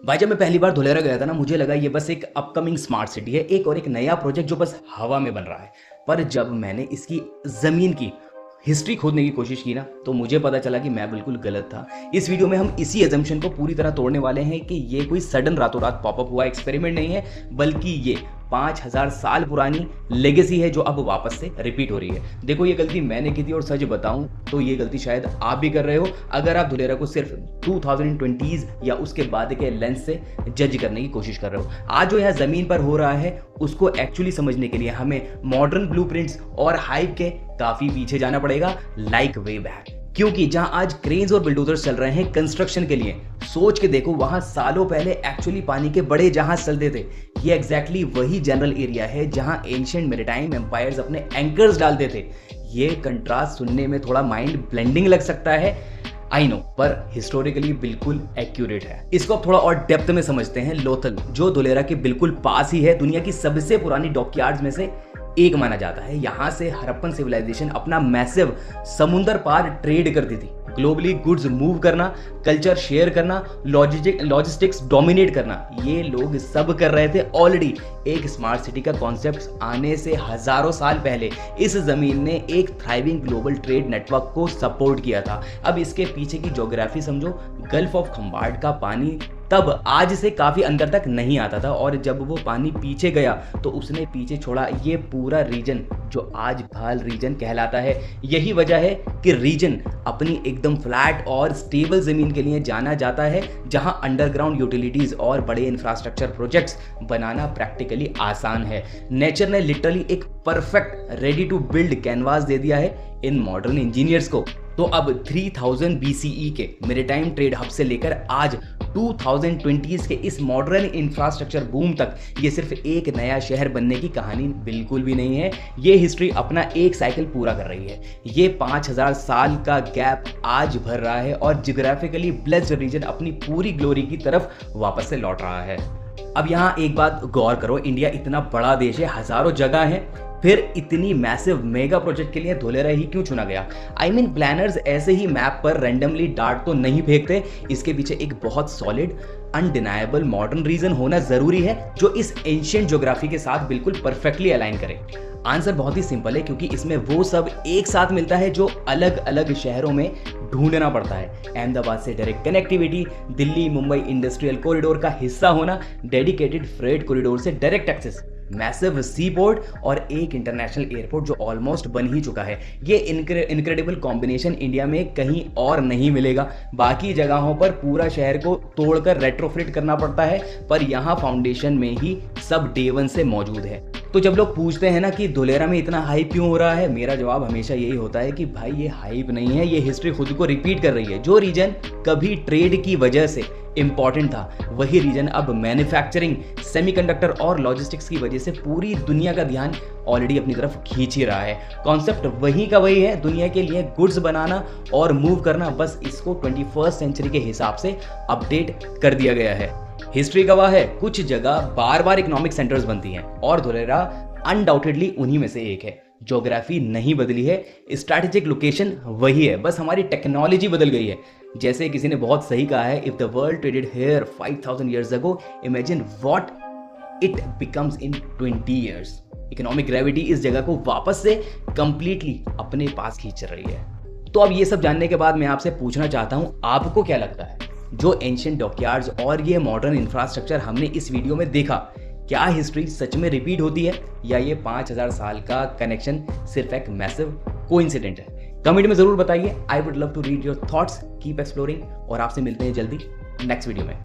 भाई जब मैं पहली बार धुलेरा गया था ना, मुझे लगा ये बस एक अपकमिंग स्मार्ट सिटी है, एक नया प्रोजेक्ट जो बस हवा में बन रहा है। पर जब मैंने इसकी ज़मीन की हिस्ट्री खोदने की कोशिश की ना, तो मुझे पता चला कि मैं बिल्कुल गलत था। इस वीडियो में हम इसी अजम्पशन को पूरी तरह तोड़ने वाले हैं कि ये कोई सडन रातों रात पॉपअप हुआ एक्सपेरिमेंट नहीं है, बल्कि ये 5000 साल पुरानी लेगेसी है जो अब वापस से रिपीट हो रही है। देखो, ये गलती मैंने की थी और सच बताऊं तो ये गलती शायद आप भी कर रहे हो, अगर आप धुलेरा को सिर्फ 2020s या उसके बाद के लेंस से जज करने की कोशिश कर रहे हो। आज जो यहाँ ज़मीन पर हो रहा है उसको एक्चुअली समझने के लिए हमें मॉडर्न ब्लूप्रिंट्स और हाइप के काफ़ी पीछे जाना पड़ेगा, लाइक वे बैक। क्योंकि जहां आज क्रेन्स और बिल्डोजर्स चल रहे हैं कंस्ट्रक्शन के लिए, सोच के देखो वहां सालों पहले एक्चुअली पानी के बड़े जहाज चलते थे। ये एग्जैक्टली वही जनरल एरिया है जहां एंशिएंट मैरीटाइम एम्पायर्स अपने एंकर्स डालते थे। ये कंट्रास्ट सुनने में थोड़ा माइंड ब्लेंडिंग लग सकता है, आई नो, पर हिस्टोरिकली बिल्कुल एक्यूरेट है। इसको अब थोड़ा और डेप्थ में समझते हैं। लोथल, जो धुलेरा के बिल्कुल पास ही है, दुनिया की सबसे पुरानी डॉकयार्ड्स में से एक माना जाता है। यहाँ से हड़प्पन सिविलाइजेशन अपना मैसिव समुंदर पार ट्रेड करती थी। ग्लोबली गुड्स मूव करना, कल्चर शेयर करना, लॉजिस्टिक्स डोमिनेट करना, ये लोग सब कर रहे थे ऑलरेडी। एक स्मार्ट सिटी का कॉन्सेप्ट आने से हजारों साल पहले इस जमीन ने एक थ्राइविंग ग्लोबल ट्रेड नेटवर्क को सपोर्ट किया था। अब इसके पीछे की ज्योग्राफी समझो। गल्फ ऑफ खंबाट का पानी तब आज से काफी अंदर तक नहीं आता था, और जब वो पानी पीछे गया तो उसने पीछे छोड़ा ये पूरा रीजन जो आज भाल रीजन कहलाता है। यही वजह है कि रीजन अपनी एकदम फ्लैट और स्टेबल जमीन के लिए जाना जाता है, जहां अंडरग्राउंड यूटिलिटीज और बड़े इंफ्रास्ट्रक्चर प्रोजेक्ट्स बनाना प्रैक्टिकली आसान है। नेचर ने लिटरली एक perfect ready to build canvas दे दिया है इन मॉडर्न इंजीनियर्स को। तो अब 3000 BCE के मेरीटाइम ट्रेड हब से लेकर आज 2020s के इस मॉडर्न इंफ्रास्ट्रक्चर बूम तक ये सिर्फ एक नया शहर बनने की कहानी बिल्कुल भी नहीं है। ये हिस्ट्री अपना एक साइकिल पूरा कर रही है। ये 5000 साल का गैप आज भर रहा है और जियोग्राफिकली ब्लेस्ड रीजन अपनी पूरी ग्लोरी की तरफ वापस से लौट रहा है। अब यहाँ एक बात गौर करो, इंडिया इतना बड़ा देश है, हजारों जगह है, फिर इतनी मैसिव मेगा प्रोजेक्ट के लिए धुलेरा ही क्यों चुना गया? आई मीन प्लानर्स ऐसे ही मैप पर रैंडमली डार्ट तो नहीं फेंकते। इसके पीछे एक बहुत सॉलिड अनडिनाएबल मॉडर्न रीजन होना जरूरी है जो इस एंशिएंट ज्योग्राफी के साथ बिल्कुल परफेक्टली अलाइन करे। आंसर बहुत ही सिंपल है, क्योंकि इसमें वो सब एक साथ मिलता है जो अलग अलग शहरों में ढूंढना पड़ता है। अहमदाबाद से direct connectivity, Delhi Mumbai industrial corridor का हिस्सा होना, डेडिकेटेड फ्रेट कॉरिडोर से डायरेक्ट एक्सेस, मैसिव सी पोर्ट और एक इंटरनेशनल एयरपोर्ट जो ऑलमोस्ट बन ही चुका है। ये इनक्रेडिबल कॉम्बिनेशन इंडिया में कहीं और नहीं मिलेगा। बाकी जगहों पर पूरा शहर को तोड़कर रेट्रोफिट करना पड़ता है, पर यहाँ फाउंडेशन में ही सब डे वन से मौजूद है। तो जब लोग पूछते हैं ना कि धुलेरा में इतना हाइप क्यों हो रहा है, मेरा जवाब हमेशा यही होता है कि भाई ये हाइप नहीं है, ये हिस्ट्री खुद को रिपीट कर रही है। जो रीजन कभी ट्रेड की वजह से इंपॉर्टेंट था, वही रीजन अब मैन्युफैक्चरिंग, सेमीकंडक्टर और लॉजिस्टिक्स की वजह से पूरी दुनिया का ध्यान ऑलरेडी अपनी तरफ खींच ही रहा है। कॉन्सेप्ट वही का वही है, दुनिया के लिए गुड्स बनाना और मूव करना, बस इसको 21st सेंचुरी के हिसाब से अपडेट कर दिया गया है। हिस्ट्री गवाह है, कुछ जगह बार बार इकोनॉमिक सेंटर्स बनती हैं और धुलेरा अनडाउटेडली उन्हीं में से एक है। ज्योग्राफी नहीं बदली है, स्ट्रैटेजिक लोकेशन वही है, बस हमारी टेक्नोलॉजी बदल गई है। जैसे किसी ने बहुत सही कहा है, if the world traded here 5000 years ago, imagine what it becomes in 20 years। Economic gravity इस जगह को वापस से कंप्लीटली अपने पास खींच रही है। तो अब ये सब जानने के बाद मैं आपसे पूछना चाहता हूं, आपको क्या लगता है, जो एंशिएंट डॉकयार्ड्स और ये मॉडर्न इंफ्रास्ट्रक्चर हमने इस वीडियो में देखा, क्या हिस्ट्री सच में रिपीट होती है या ये 5000 साल का कनेक्शन सिर्फ एक मैसिव कोइंसिडेंट है? कमेंट में जरूर बताइए। I would love to read your thoughts. Keep exploring और आपसे मिलते हैं जल्दी नेक्स्ट वीडियो में।